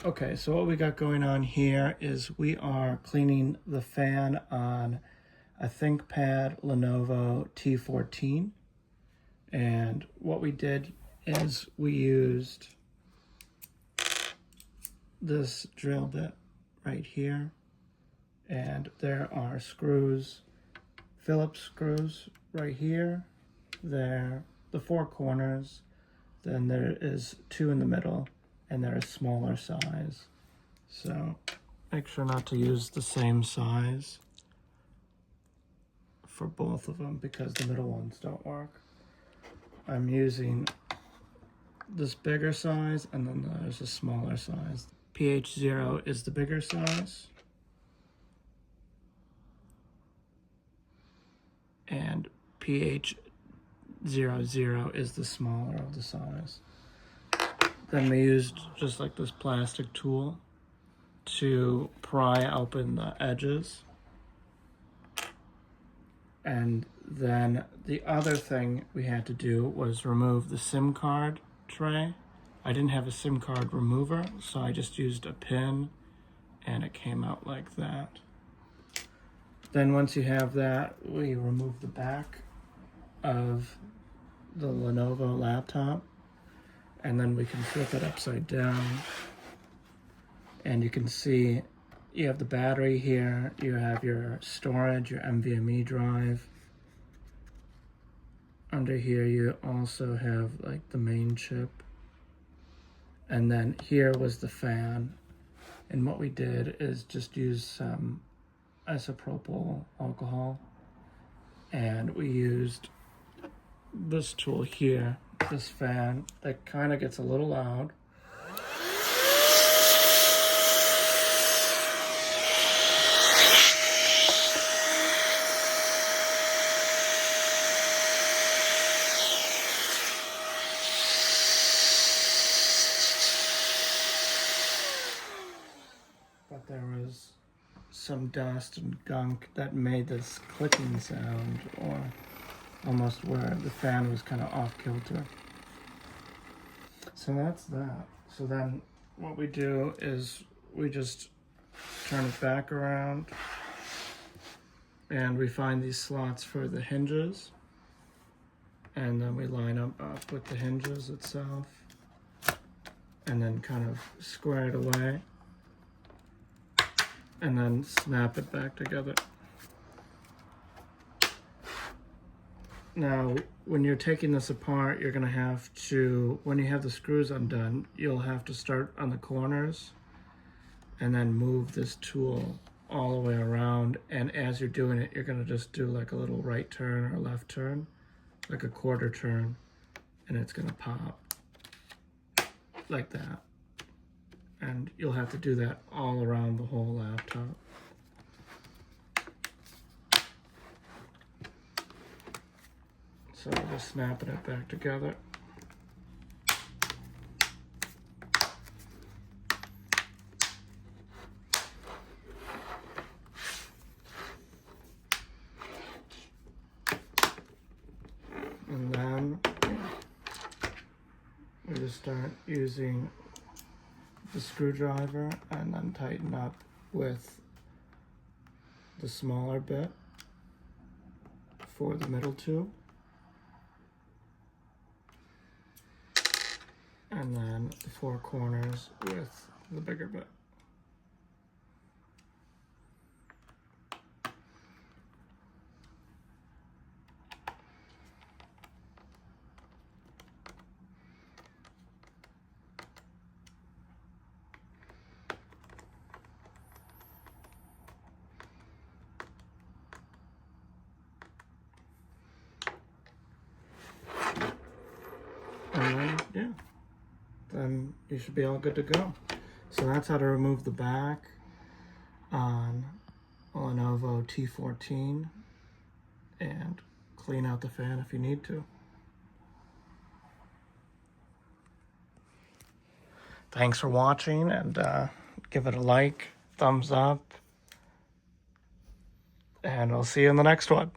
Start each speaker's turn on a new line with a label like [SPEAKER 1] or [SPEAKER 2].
[SPEAKER 1] Okay, so what we got going on here is we are cleaning the fan on a ThinkPad Lenovo T14. And what we did is we used this drill bit right here. And there are screws, Phillips screws right here. There, the four corners. Then there is two in the middle. And they're a smaller size. So make sure not to use the same size for both of them because the middle ones don't work. I'm using this bigger size and then there's a smaller size. PH0 is the bigger size. And PH00 is the smaller of the size. Then we used just like this plastic tool to pry open the edges. And then the other thing we had to do was remove the SIM card tray. I didn't have a SIM card remover, so I just used a pin and it came out like that. Then once you have that, we remove the back of the Lenovo laptop. And then we can flip it upside down. And you can see you have the battery here, you have your storage, your NVMe drive. Under here you also have like the main chip. And then here was the fan. And what we did is just use some isopropyl alcohol. And we used this tool here, this fan, that kind of gets a little loud. But there was some dust and gunk that made this clicking sound, or almost where the fan was kind of off kilter. So that's that. So then what we do is we just turn it back around and we find these slots for the hinges, and then we line up with the hinges itself and then kind of square it away and then snap it back together. Now, when you're taking this apart, you're gonna have to, when you have the screws undone, you'll have to start on the corners and then move this tool all the way around. And as you're doing it, you're gonna just do like a little right turn or left turn, like a quarter turn, and it's gonna pop like that. And you'll have to do that all around the whole laptop. So just snapping it back together. And then we just start using the screwdriver and then tighten up with the smaller bit for the middle tube. And then the four corners with the bigger bit. And then, yeah. Then you should be all good to go. So that's how to remove the back on a Lenovo T14 and clean out the fan if you need to. Thanks for watching, and give it a like, thumbs up, and I'll see you in the next one.